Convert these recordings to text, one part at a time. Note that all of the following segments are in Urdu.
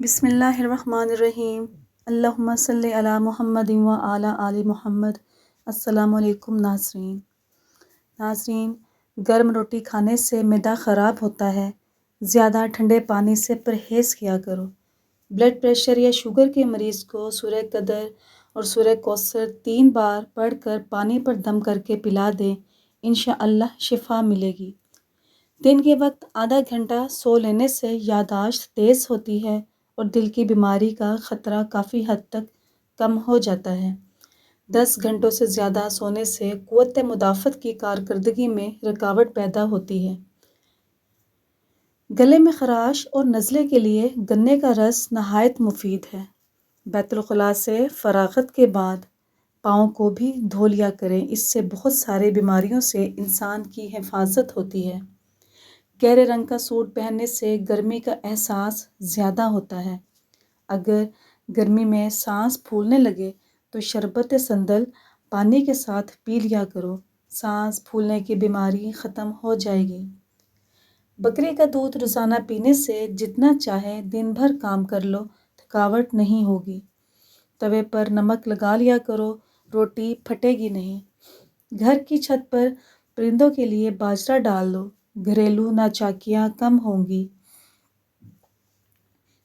بسم اللہ الرحمن الرحیم۔ اللہم صلی علی محمد و علی آل محمد۔ السلام علیکم ناظرین، گرم روٹی کھانے سے معدہ خراب ہوتا ہے۔ زیادہ ٹھنڈے پانی سے پرہیز کیا کرو۔ بلڈ پریشر یا شوگر کے مریض کو سورہ قدر اور سورہ کوثر 3 بار پڑھ کر پانی پر دم کر کے پلا دیں، انشاءاللہ شفا ملے گی۔ دن کے وقت آدھا گھنٹہ سو لینے سے یادداشت تیز ہوتی ہے اور دل کی بیماری کا خطرہ کافی حد تک کم ہو جاتا ہے۔ 10 گھنٹوں سے زیادہ سونے سے قوت مدافعت کی کارکردگی میں رکاوٹ پیدا ہوتی ہے۔ گلے میں خراش اور نزلے کے لیے گنے کا رس نہایت مفید ہے۔ بیت الخلاء سے فراغت کے بعد پاؤں کو بھی دھو لیا کریں، اس سے بہت سارے بیماریوں سے انسان کی حفاظت ہوتی ہے۔ گہرے رنگ کا سوٹ پہننے سے گرمی کا احساس زیادہ ہوتا ہے۔ اگر گرمی میں سانس پھولنے لگے تو شربت سندل پانی کے ساتھ پی لیا کرو، سانس پھولنے کی بیماری ختم ہو جائے گی۔ بکری کا دودھ روزانہ پینے سے جتنا چاہے دن بھر کام کر لو، تھکاوٹ نہیں ہوگی۔ توے پر نمک لگا لیا کرو، روٹی پھٹے گی نہیں۔ گھر کی چھت پر پرندوں کے لیے باجرہ ڈال دو، گھریلو ناچاکیاں کم ہوں گی۔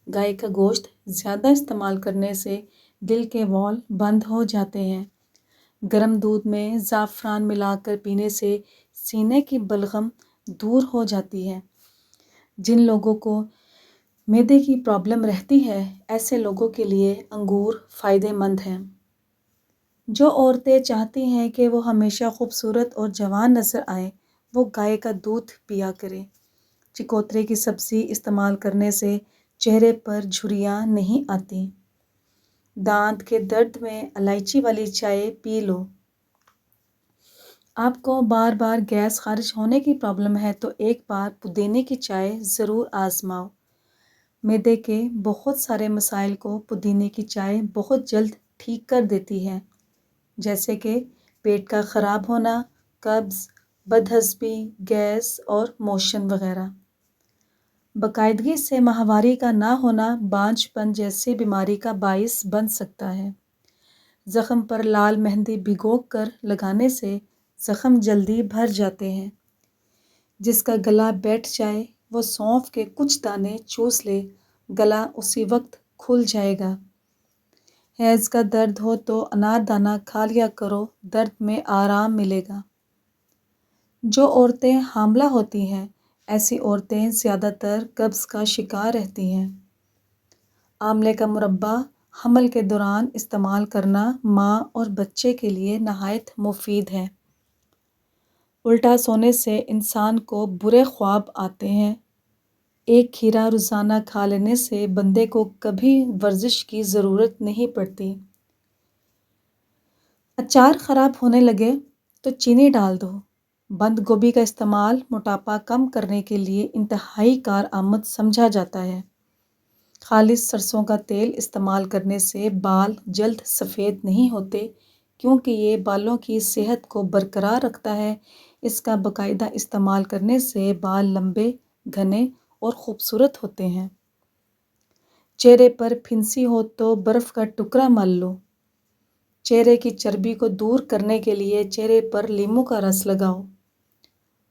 گائے کا گوشت زیادہ استعمال کرنے سے دل کے وال بند ہو جاتے ہیں۔ گرم دودھ میں زعفران ملا کر پینے سے سینے کی بلغم دور ہو جاتی ہے۔ جن لوگوں کو معدے کی پرابلم رہتی ہے، ایسے لوگوں کے لیے انگور فائدہ مند ہیں۔ جو عورتیں چاہتی ہیں کہ وہ ہمیشہ خوبصورت اور جوان نظر آئیں، وہ گائے کا دودھ پیا کریں۔ چکوترے کی سبزی استعمال کرنے سے چہرے پر جھریاں نہیں آتیں۔ دانت کے درد میں الائچی والی چائے پی لو۔ آپ کو بار بار گیس خارج ہونے کی پرابلم ہے تو ایک بار پودینے کی چائے ضرور آزماؤ۔ معدے کے بہت سارے مسائل کو پودینے کی چائے بہت جلد ٹھیک کر دیتی ہے، جیسے کہ پیٹ کا خراب ہونا، قبض، بدہضمی، گیس اور موشن وغیرہ۔ باقاعدگی سے ماہواری کا نہ ہونا بانجھ پن جیسی بیماری کا باعث بن سکتا ہے۔ زخم پر لال مہندی بھگو کر لگانے سے زخم جلدی بھر جاتے ہیں۔ جس کا گلا بیٹھ جائے وہ سونف کے کچھ دانے چوس لے، گلا اسی وقت کھل جائے گا۔ حیض کا درد ہو تو انار دانہ کھا لیا کرو، درد میں آرام ملے گا۔ جو عورتیں حاملہ ہوتی ہیں، ایسی عورتیں زیادہ تر قبض کا شکار رہتی ہیں۔ آملے کا مربع حمل کے دوران استعمال کرنا ماں اور بچے کے لیے نہایت مفید ہے۔ الٹا سونے سے انسان کو برے خواب آتے ہیں۔ ایک کھیرا روزانہ کھا لینے سے بندے کو کبھی ورزش کی ضرورت نہیں پڑتی۔ اچار خراب ہونے لگے تو چینی ڈال دو۔ بند گوبھی کا استعمال موٹاپا کم کرنے کے لیے انتہائی کارآمد سمجھا جاتا ہے۔ خالص سرسوں کا تیل استعمال کرنے سے بال جلد سفید نہیں ہوتے، کیونکہ یہ بالوں کی صحت کو برقرار رکھتا ہے۔ اس کا باقاعدہ استعمال کرنے سے بال لمبے، گھنے اور خوبصورت ہوتے ہیں۔ چہرے پر پھنسی ہو تو برف کا ٹکڑا مل لو۔ چہرے کی چربی کو دور کرنے کے لیے چہرے پر لیموں کا رس لگاؤ۔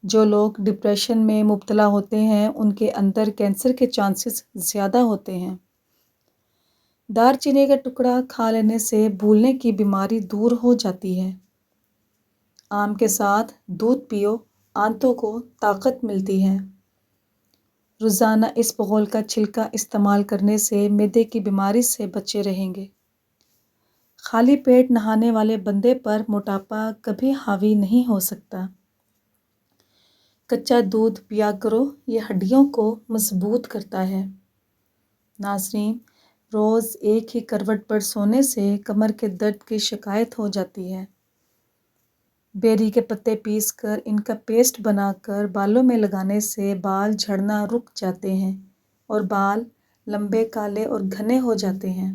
جو لوگ ڈپریشن میں مبتلا ہوتے ہیں، ان کے اندر کینسر کے چانسز زیادہ ہوتے ہیں۔ دار چینی کا ٹکڑا کھا لینے سے بھولنے کی بیماری دور ہو جاتی ہے۔ آم کے ساتھ دودھ پیو، آنتوں کو طاقت ملتی ہے۔ روزانہ اسبغول کا چھلکا استعمال کرنے سے معدے کی بیماری سے بچے رہیں گے۔ خالی پیٹ نہانے والے بندے پر موٹاپا کبھی حاوی نہیں ہو سکتا۔ کچا دودھ پیا کرو، یہ ہڈیوں کو مضبوط کرتا ہے۔ ناظرین، روز ایک ہی کروٹ پر سونے سے کمر کے درد کی شکایت ہو جاتی ہے۔ بیری کے پتے پیس کر ان کا پیسٹ بنا کر بالوں میں لگانے سے بال جھڑنا رک جاتے ہیں اور بال لمبے، کالے اور گھنے ہو جاتے ہیں۔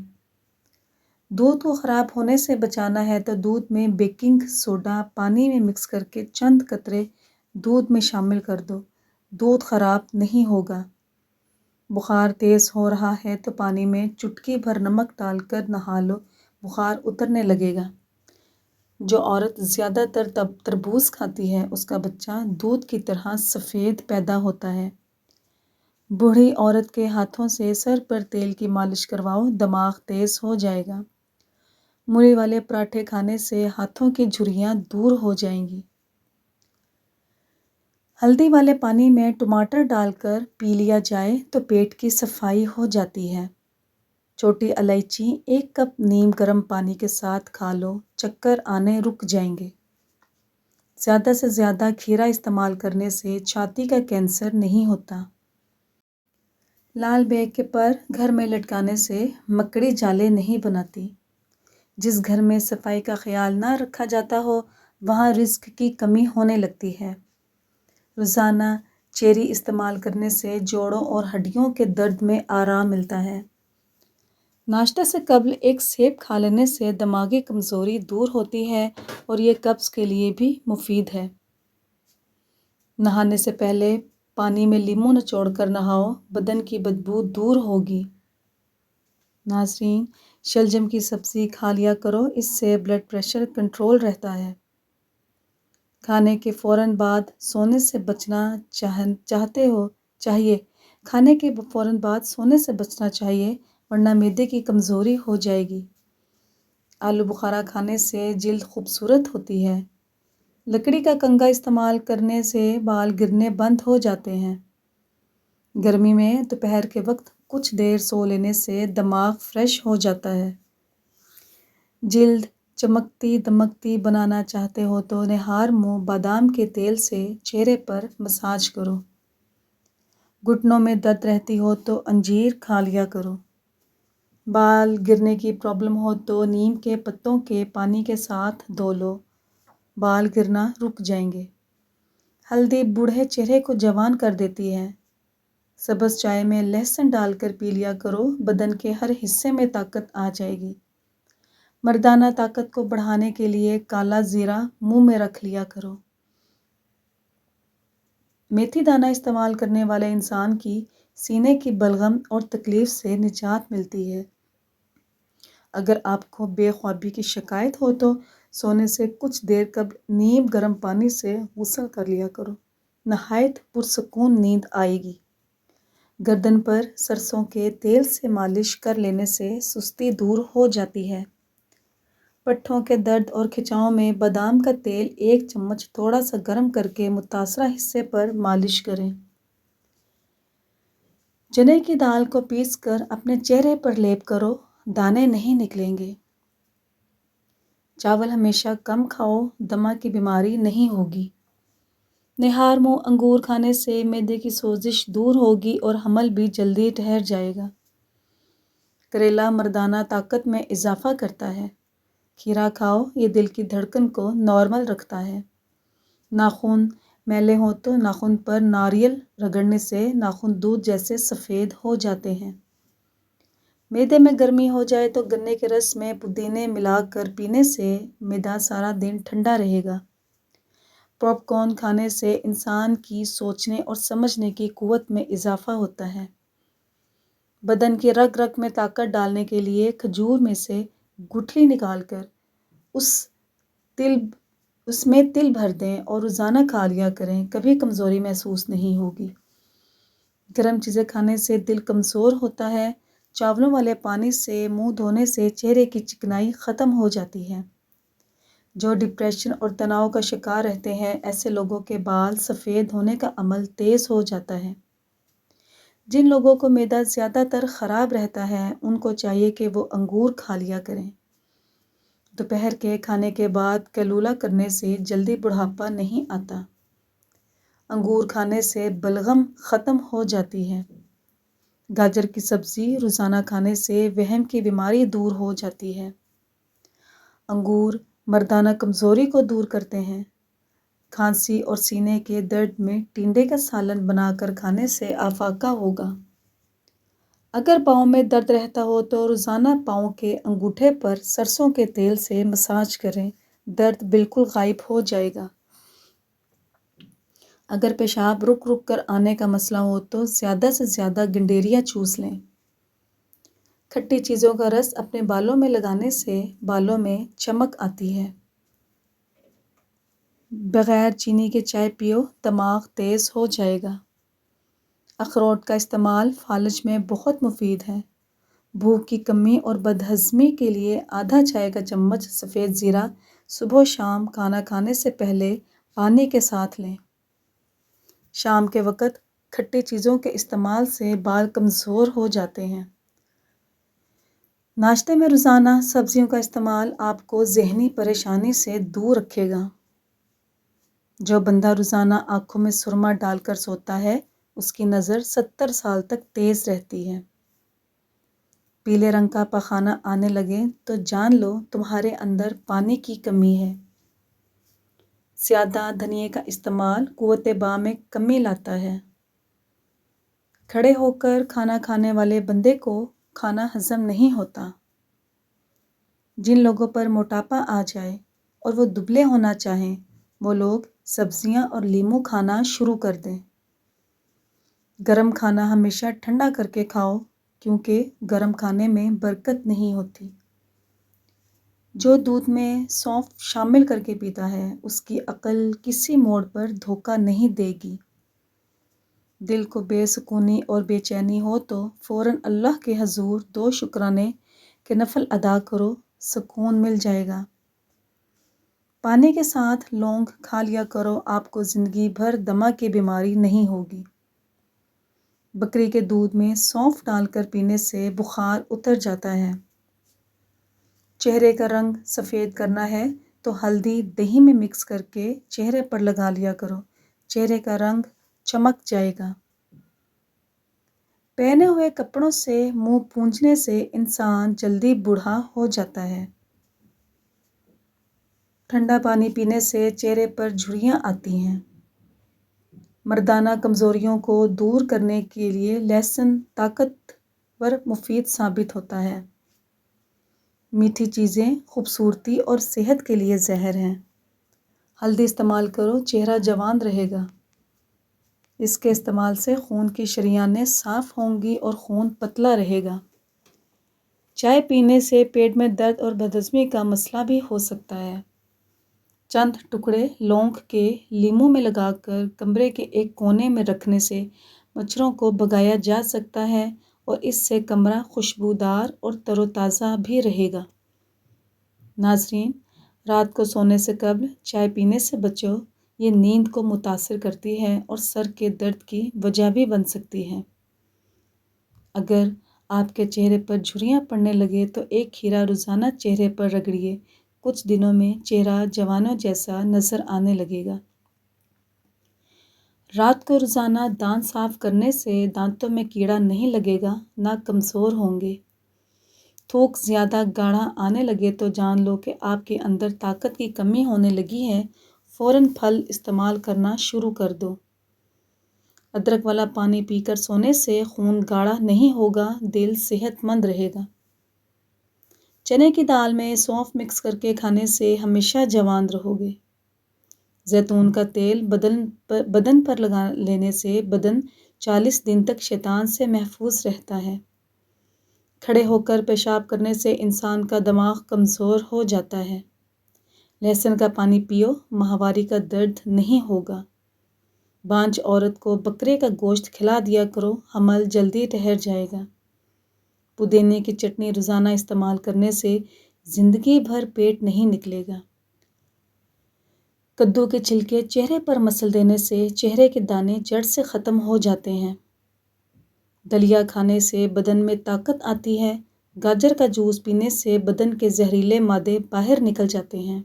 دودھ کو خراب ہونے سے بچانا ہے تو دودھ میں بیکنگ سوڈا پانی میں مکس کر کے چند قطرے دودھ میں شامل کر دو، دودھ خراب نہیں ہوگا۔ بخار تیز ہو رہا ہے تو پانی میں چٹکی بھر نمک ڈال کر نہا لو، بخار اترنے لگے گا۔ جو عورت زیادہ تر تربوز کھاتی ہے اس کا بچہ دودھ کی طرح سفید پیدا ہوتا ہے۔ بوڑھی عورت کے ہاتھوں سے سر پر تیل کی مالش کرواؤ، دماغ تیز ہو جائے گا۔ مولی والے پراٹھے کھانے سے ہاتھوں کی جھریاں دور ہو جائیں گی۔ ہلدی والے پانی میں ٹماٹر ڈال کر پی لیا جائے تو پیٹ کی صفائی ہو جاتی ہے۔ چھوٹی الائچی 1 کپ نیم گرم پانی کے ساتھ کھا لو، چکر آنے رک جائیں گے۔ زیادہ سے زیادہ کھیرا استعمال کرنے سے چھاتی کا کینسر نہیں ہوتا۔ لال بیگ کے پر گھر میں لٹکانے سے مکڑی جالے نہیں بناتی۔ جس گھر میں صفائی کا خیال نہ رکھا جاتا ہو وہاں رزق کی کمی ہونے لگتی ہے۔ روزانہ چیری استعمال کرنے سے جوڑوں اور ہڈیوں کے درد میں آرام ملتا ہے۔ ناشتہ سے قبل 1 سیب کھا لینے سے دماغی کمزوری دور ہوتی ہے اور یہ قبض کے لیے بھی مفید ہے۔ نہانے سے پہلے پانی میں لیموں نچوڑ کر نہاؤ، بدن کی بدبو دور ہوگی۔ ناظرین، شلجم کی سبزی کھا لیا کرو، اس سے بلڈ پریشر کنٹرول رہتا ہے۔ کھانے کے فوراً بعد سونے سے بچنا چاہیے کھانے کے فوراً بعد سونے سے بچنا چاہیے ورنہ معدے کی کمزوری ہو جائے گی۔ آلو بخارا کھانے سے جلد خوبصورت ہوتی ہے۔ لکڑی کا کنگھا استعمال کرنے سے بال گرنے بند ہو جاتے ہیں۔ گرمی میں دوپہر کے وقت کچھ دیر سو لینے سے دماغ فریش ہو جاتا ہے۔ جلد چمکتی دمکتی بنانا چاہتے ہو تو نہار منہ بادام کے تیل سے چہرے پر مساج کرو۔ گھٹنوں میں درد رہتی ہو تو انجیر کھا لیا کرو۔ بال گرنے کی پرابلم ہو تو نیم کے پتوں کے پانی کے ساتھ دھو لو، بال گرنا رک جائیں گے۔ ہلدی بوڑھے چہرے کو جوان کر دیتی ہے۔ سبز چائے میں لہسن ڈال کر پی لیا کرو، بدن کے ہر حصے میں طاقت آ جائے گی۔ مردانہ طاقت کو بڑھانے کے لیے کالا زیرہ منہ میں رکھ لیا کرو۔ میتھی دانہ استعمال کرنے والے انسان کی سینے کی بلغم اور تکلیف سے نجات ملتی ہے۔ اگر آپ کو بے خوابی کی شکایت ہو تو سونے سے کچھ دیر قبل نیم گرم پانی سے غسل کر لیا کرو، نہایت پرسکون نیند آئے گی۔ گردن پر سرسوں کے تیل سے مالش کر لینے سے سستی دور ہو جاتی ہے۔ پٹھوں کے درد اور کھچاؤ میں بادام کا تیل 1 چمچ تھوڑا سا گرم کر کے متاثرہ حصے پر مالش کریں۔ چنے کی دال کو پیس کر اپنے چہرے پر لیپ کرو، دانے نہیں نکلیں گے۔ چاول ہمیشہ کم کھاؤ، دمہ کی بیماری نہیں ہوگی۔ نہار منہ انگور کھانے سے معدے کی سوزش دور ہوگی اور حمل بھی جلدی ٹھہر جائے گا۔ کریلا مردانہ طاقت میں اضافہ کرتا ہے۔ کھیرا کھاؤ، یہ دل کی دھڑکن کو نارمل رکھتا ہے۔ ناخن میلے ہوں تو ناخن پر ناریل رگڑنے سے ناخن دودھ جیسے سفید ہو جاتے ہیں۔ معدے میں گرمی ہو جائے تو گنے کے رس میں پودینے ملا کر پینے سے معدہ سارا دن ٹھنڈا رہے گا۔ پاپ کارن کھانے سے انسان کی سوچنے اور سمجھنے کی قوت میں اضافہ ہوتا ہے۔ بدن کی رگ رگ میں طاقت ڈالنے کے لیے کھجور میں سے گٹھلی نکال کر اس میں تل بھر دیں اور روزانہ کھا لیا کریں، کبھی کمزوری محسوس نہیں ہوگی۔ گرم چیزیں کھانے سے دل کمزور ہوتا ہے۔ چاولوں والے پانی سے منہ دھونے سے چہرے کی چکنائی ختم ہو جاتی ہے۔ جو ڈپریشن اور تناؤ کا شکار رہتے ہیں ایسے لوگوں کے بال سفید ہونے کا عمل تیز ہو جاتا ہے۔ جن لوگوں کو معدہ زیادہ تر خراب رہتا ہے ان کو چاہیے کہ وہ انگور کھا لیا کریں۔ دوپہر کے کھانے کے بعد قیلولہ کرنے سے جلدی بڑھاپا نہیں آتا۔ انگور کھانے سے بلغم ختم ہو جاتی ہے۔ گاجر کی سبزی روزانہ کھانے سے وہم کی بیماری دور ہو جاتی ہے۔ انگور مردانہ کمزوری کو دور کرتے ہیں۔ کھانسی اور سینے کے درد میں ٹینڈے کا سالن بنا کر کھانے سے افاقہ ہوگا۔ اگر پاؤں میں درد رہتا ہو تو روزانہ پاؤں کے انگوٹھے پر سرسوں کے تیل سے مساج کریں، درد بالکل غائب ہو جائے گا۔ اگر پیشاب رک رک کر آنے کا مسئلہ ہو تو زیادہ سے زیادہ گنڈیریا چوس لیں۔ کھٹی چیزوں کا رس اپنے بالوں میں لگانے سے بالوں میں چمک آتی ہے۔ بغیر چینی کے چائے پیو، دماغ تیز ہو جائے گا۔ اخروٹ کا استعمال فالج میں بہت مفید ہے۔ بھوک کی کمی اور بدہضمی کے لیے آدھا چائے کا چمچ سفید زیرہ صبح و شام کھانا کھانے سے پہلے پانی کے ساتھ لیں۔ شام کے وقت کھٹی چیزوں کے استعمال سے بال کمزور ہو جاتے ہیں۔ ناشتے میں روزانہ سبزیوں کا استعمال آپ کو ذہنی پریشانی سے دور رکھے گا۔ جو بندہ روزانہ آنکھوں میں سرما ڈال کر سوتا ہے اس کی نظر 70 سال تک تیز رہتی ہے۔ پیلے رنگ کا پخانہ آنے لگے تو جان لو تمہارے اندر پانی کی کمی ہے۔ زیادہ دھنیے کا استعمال قوت باں میں کمی لاتا ہے۔ کھڑے ہو کر کھانا کھانے والے بندے کو کھانا ہضم نہیں ہوتا۔ جن لوگوں پر موٹاپا آ جائے اور وہ دبلے ہونا چاہیں وہ لوگ سبزیاں اور لیموں کھانا شروع کر دیں۔ گرم کھانا ہمیشہ ٹھنڈا کر کے کھاؤ کیونکہ گرم کھانے میں برکت نہیں ہوتی۔ جو دودھ میں سونف شامل کر کے پیتا ہے اس کی عقل کسی موڑ پر دھوکہ نہیں دے گی۔ دل کو بے سکونی اور بے چینی ہو تو فوراً اللہ کے حضور 2 شکرانے کے نفل ادا کرو، سکون مل جائے گا۔ پانی کے ساتھ لونگ کھا لیا کرو، آپ کو زندگی بھر دمہ کی بیماری نہیں ہوگی۔ بکری کے دودھ میں سونف ڈال کر پینے سے بخار اتر جاتا ہے۔ چہرے کا رنگ سفید کرنا ہے تو ہلدی دہی میں مکس کر کے چہرے پر لگا لیا کرو، چہرے کا رنگ چمک جائے گا۔ پہنے ہوئے کپڑوں سے منہ پونجنے سے انسان جلدی بوڑھا ہو جاتا ہے۔ ٹھنڈا پانی پینے سے چہرے پر جھریاں آتی ہیں۔ مردانہ کمزوریوں کو دور کرنے کے لیے لہسن طاقتور مفید ثابت ہوتا ہے۔ میٹھی چیزیں خوبصورتی اور صحت کے لیے زہر ہیں۔ ہلدی استعمال کرو، چہرہ جوان رہے گا۔ اس کے استعمال سے خون کی شریانیں صاف ہوں گی اور خون پتلا رہے گا۔ چائے پینے سے پیٹ میں درد اور بدہضمی کا مسئلہ بھی ہو سکتا ہے۔ چند ٹکڑے لونگ کے لیموں میں لگا کر کمرے کے ایک کونے میں رکھنے سے مچھروں کو بھگایا جا سکتا ہے اور اس سے کمرہ خوشبودار اور تر و تازہ بھی رہے گا۔ ناظرین، رات کو سونے سے قبل چائے پینے سے بچو، یہ نیند کو متاثر کرتی ہے اور سر کے درد کی وجہ بھی بن سکتی ہے۔ اگر آپ کے چہرے پر جھریاں پڑنے لگے تو ایک کھیرا روزانہ چہرے پر رگڑیے، کچھ دنوں میں چہرہ جوانوں جیسا نظر آنے لگے گا۔ رات کو روزانہ دانت صاف کرنے سے دانتوں میں کیڑا نہیں لگے گا، نہ کمزور ہوں گے۔ تھوک زیادہ گاڑھا آنے لگے تو جان لو کہ آپ کے اندر طاقت کی کمی ہونے لگی ہے، فوراً پھل استعمال کرنا شروع کر دو۔ ادرک والا پانی پی کر سونے سے خون گاڑھا نہیں ہوگا، دل صحت مند رہے گا۔ چنے کی دال میں سونف مکس کر کے کھانے سے ہمیشہ جوان رہو گے۔ زیتون کا تیل بدن پر لگا لینے سے بدن 40 دن تک شیطان سے محفوظ رہتا ہے۔ کھڑے ہو کر پیشاب کرنے سے انسان کا دماغ کمزور ہو جاتا ہے۔ لہسن کا پانی پیو، ماہواری کا درد نہیں ہوگا۔ بانجھ عورت کو بکرے کا گوشت کھلا دیا کرو، حمل جلدی ٹھہر جائے گا۔ پودینے کی چٹنی روزانہ استعمال کرنے سے زندگی بھر پیٹ نہیں نکلے گا۔ کدو کے چھلکے چہرے پر مسل دینے سے چہرے کے دانے جڑ سے ختم ہو جاتے ہیں۔ دلیا کھانے سے بدن میں طاقت آتی ہے۔ گاجر کا جوس پینے سے بدن کے زہریلے مادے باہر نکل جاتے ہیں۔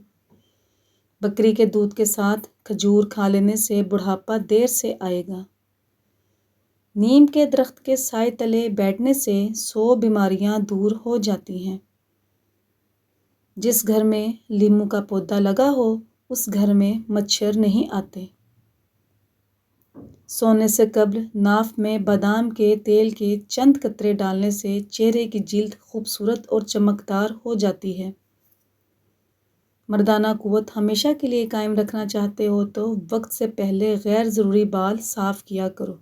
بکری کے دودھ کے ساتھ کھجور کھا لینے سے بڑھاپا دیر سے آئے گا۔ نیم کے درخت کے سائے تلے بیٹھنے سے 100 بیماریاں دور ہو جاتی ہیں۔ جس گھر میں لیموں کا پودا لگا ہو اس گھر میں مچھر نہیں آتے۔ سونے سے قبل ناف میں بادام کے تیل کے چند قطرے ڈالنے سے چہرے کی جلد خوبصورت اور چمکدار ہو جاتی ہے۔ مردانہ قوت ہمیشہ کے لیے قائم رکھنا چاہتے ہو تو وقت سے پہلے غیر ضروری بال صاف کیا کرو۔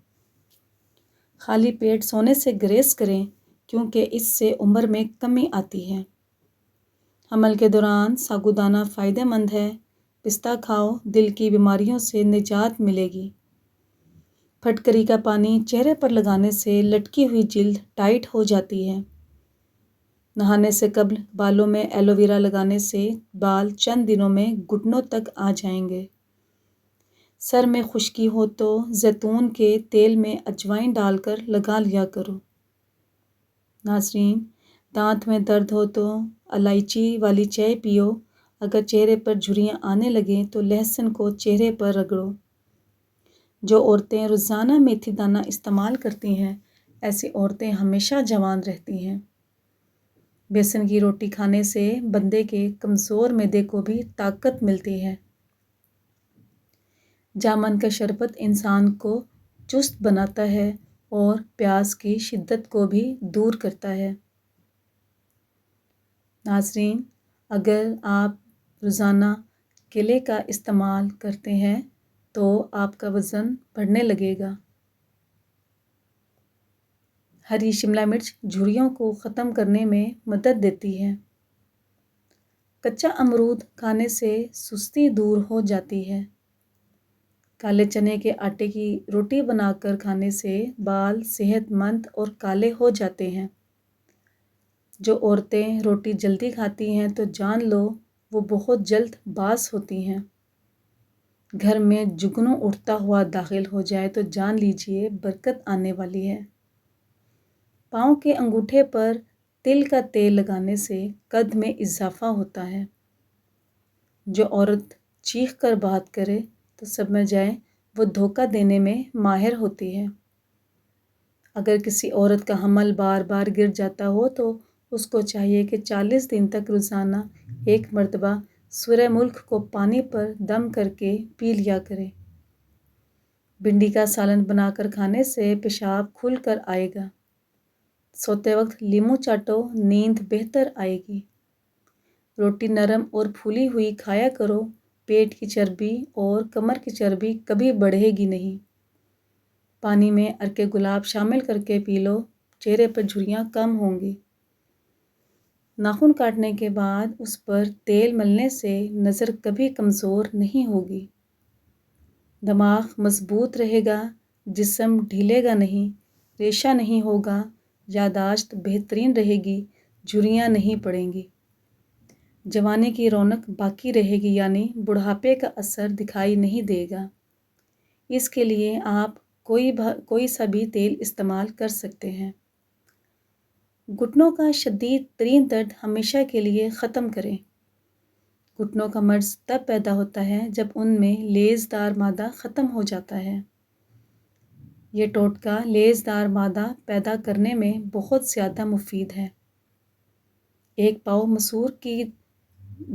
خالی پیٹ سونے سے گریز کریں کیونکہ اس سے عمر میں کمی آتی ہے۔ حمل کے دوران ساگودانہ فائدہ مند ہے۔ پستہ کھاؤ، دل کی بیماریوں سے نجات ملے گی۔ پھٹکری کا پانی چہرے پر لگانے سے لٹکی ہوئی جلد ٹائٹ ہو جاتی ہے۔ نہانے سے قبل بالوں میں ایلو ویرا لگانے سے بال چند دنوں میں گھٹنوں تک آ جائیں گے۔ سر میں خشکی ہو تو زیتون کے تیل میں اجوائن ڈال کر لگا لیا کرو۔ ناظرین، دانت میں درد ہو تو الائچی والی چائے پیو۔ اگر چہرے پر جھریاں آنے لگیں تو لہسن کو چہرے پر رگڑو۔ جو عورتیں روزانہ میتھی دانہ استعمال کرتی ہیں ایسی عورتیں ہمیشہ جوان رہتی ہیں۔ بیسن کی روٹی کھانے سے بندے کے کمزور معدے کو بھی طاقت ملتی ہے۔ جامن کا شربت انسان کو چست بناتا ہے اور پیاس کی شدت کو بھی دور کرتا ہے۔ ناظرین، اگر آپ روزانہ کیلے کا استعمال کرتے ہیں تو آپ کا وزن بڑھنے لگے گا۔ ہری شملہ مرچ جھریوں کو ختم کرنے میں مدد دیتی ہے۔ کچا امرود کھانے سے سستی دور ہو جاتی ہے۔ کالے چنے کے آٹے کی روٹی بنا کر کھانے سے بال صحت مند اور کالے ہو جاتے ہیں۔ جو عورتیں روٹی جلدی کھاتی ہیں تو جان لو وہ بہت جلد باز ہوتی ہیں۔ گھر میں جگنو اٹھتا ہوا داخل ہو جائے تو جان لیجیے برکت آنے والی ہے۔ پاؤں کے انگوٹھے پر تل کا تیل لگانے سے قد میں اضافہ ہوتا ہے۔ جو عورت چیخ کر بات کرے تو سمجھ جائے وہ دھوکہ دینے میں ماہر ہوتی ہے۔ اگر کسی عورت کا حمل بار بار گر جاتا ہو تو اس کو چاہیے کہ 40 دن تک روزانہ 1 مرتبہ سورہ ملک کو پانی پر دم کر کے پی لیا کرے۔ بھنڈی کا سالن بنا کر کھانے سے پیشاب کھل کر آئے گا۔ سوتے وقت لیموں چاٹو، نیند بہتر آئے گی۔ روٹی نرم اور پھولی ہوئی کھایا کرو۔ پیٹ کی چربی اور کمر کی چربی کبھی بڑھے گی نہیں۔ پانی میں عرق گلاب شامل کر کے پی لو، چہرے پر جھریاں کم ہوں گی۔ ناخن کاٹنے کے بعد اس پر تیل ملنے سے نظر کبھی کمزور نہیں ہوگی۔ دماغ مضبوط رہے گا، جسم ڈھیلے گا نہیں، ریشہ نہیں ہوگا، یادداشت بہترین رہے گی، جھریاں نہیں پڑیں گی۔ جوانی کی رونق باقی رہے گی یعنی بڑھاپے کا اثر دکھائی نہیں دے گا۔ اس کے لیے آپ کوئی سا بھی تیل استعمال کر سکتے ہیں۔ گھٹنوں کا شدید ترین درد ہمیشہ کے لیے ختم کریں۔ گھٹنوں کا مرض تب پیدا ہوتا ہے جب ان میں لیزدار مادہ ختم ہو جاتا ہے۔ یہ ٹوٹکا لیزدار مادہ پیدا کرنے میں بہت زیادہ مفید ہے۔ 1 پاؤ مسور کی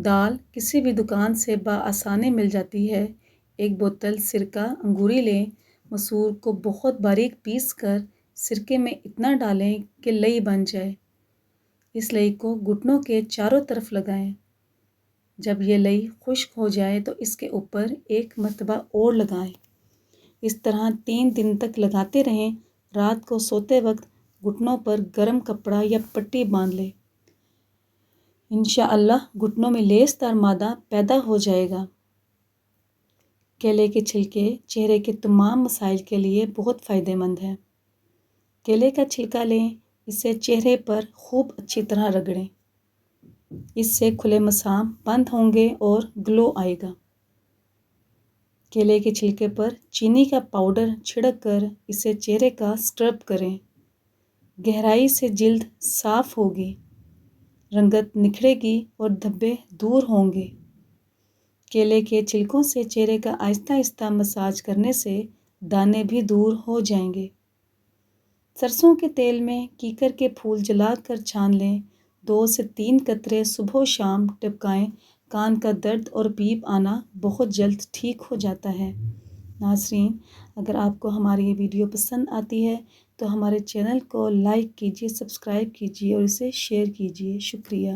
دال کسی بھی دکان سے بآسانی مل جاتی ہے۔ 1 بوتل سرکہ انگوری لیں۔ مسور کو بہت باریک پیس کر سرکے میں اتنا ڈالیں کہ لئی بن جائے۔ اس لئی کو گھٹنوں کے چاروں طرف لگائیں۔ جب یہ لئی خشک ہو جائے تو اس کے اوپر 1 مرتبہ اور لگائیں۔ اس طرح 3 دن تک لگاتے رہیں۔ رات کو سوتے وقت گھٹنوں پر گرم کپڑا یا پٹی باندھ لیں۔ انشاءاللہ گھٹنوں میں لیسدار مادہ پیدا ہو جائے گا۔ کیلے کے چھلکے چہرے کے تمام مسائل کے لیے بہت فائدہ مند ہے۔ کیلے کا چھلکا لیں، اسے چہرے پر خوب اچھی طرح رگڑیں۔ اس سے کھلے مسام بند ہوں گے اور گلو آئے گا۔ کیلے کے چھلکے پر چینی کا پاؤڈر چھڑک کر اسے چہرے کا سکرب کریں۔ گہرائی سے جلد صاف ہوگی، رنگت نکھرے گی اور دھبے دور ہوں گے۔ کیلے کے چھلکوں سے چہرے کا آہستہ آہستہ مساج کرنے سے دانے بھی دور ہو جائیں گے۔ سرسوں کے تیل میں کیکر کے پھول جلا کر چھان لیں۔ 2 سے 3 قطرے صبح و شام ٹپکائیں۔ کان کا درد اور پیپ آنا بہت جلد ٹھیک ہو جاتا ہے۔ ناظرین، اگر آپ کو ہماری یہ ویڈیو پسند آتی ہے تو ہمارے چینل کو لائک کیجیے، سبسکرائب کیجیے اور اسے شیئر کیجیے۔ شکریہ۔